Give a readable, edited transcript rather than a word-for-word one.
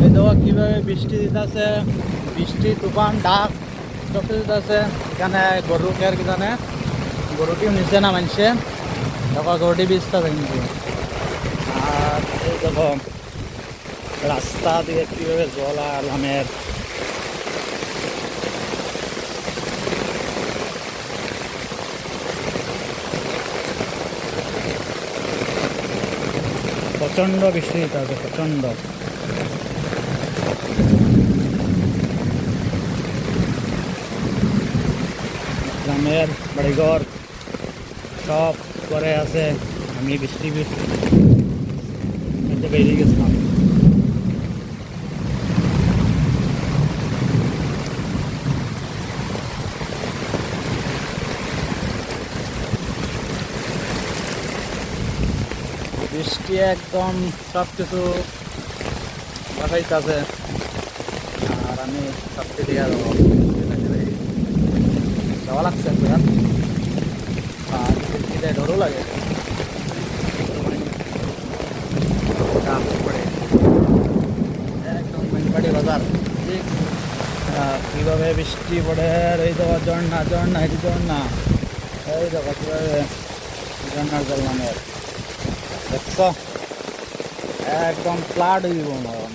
এই দেখো কিভাবে বৃষ্টি দিতেছে, বৃষ্টি তুফান ডাক সব দিতেছে। এখানে গরু খেয়ার কি জানে, গরুটিও নিচে না মানছে, দেখো গরুটি বিচতেছে কিন্তু। আর এই দেখো রাস্তা দিয়ে কিভাবে জল আর আমের প্রচন্ড বৃষ্টি দিতে হবে, প্রচন্ড। গ্রামের বাড়িঘর সব করে আছে, আমি বৃষ্টি বেরিয়ে গেছিলাম। বৃষ্টি একদম সব কিছু দেখাইতেছে, আর আমি সবকে দিয়ে যাওয়া লাগছে এখন। আর বৃষ্টিতে ডরও লাগে, একদম মিনপাড়ি বাজার ঠিক। কীভাবে বৃষ্টি পড়ে, এই দেখো ঝর্ণা ঝর্ণা, এটি ঝর্ণা, এই দেখো কীভাবে ঝর্ণার জল নামের, দেখছ একদম ফ্লাড হইব মরণ।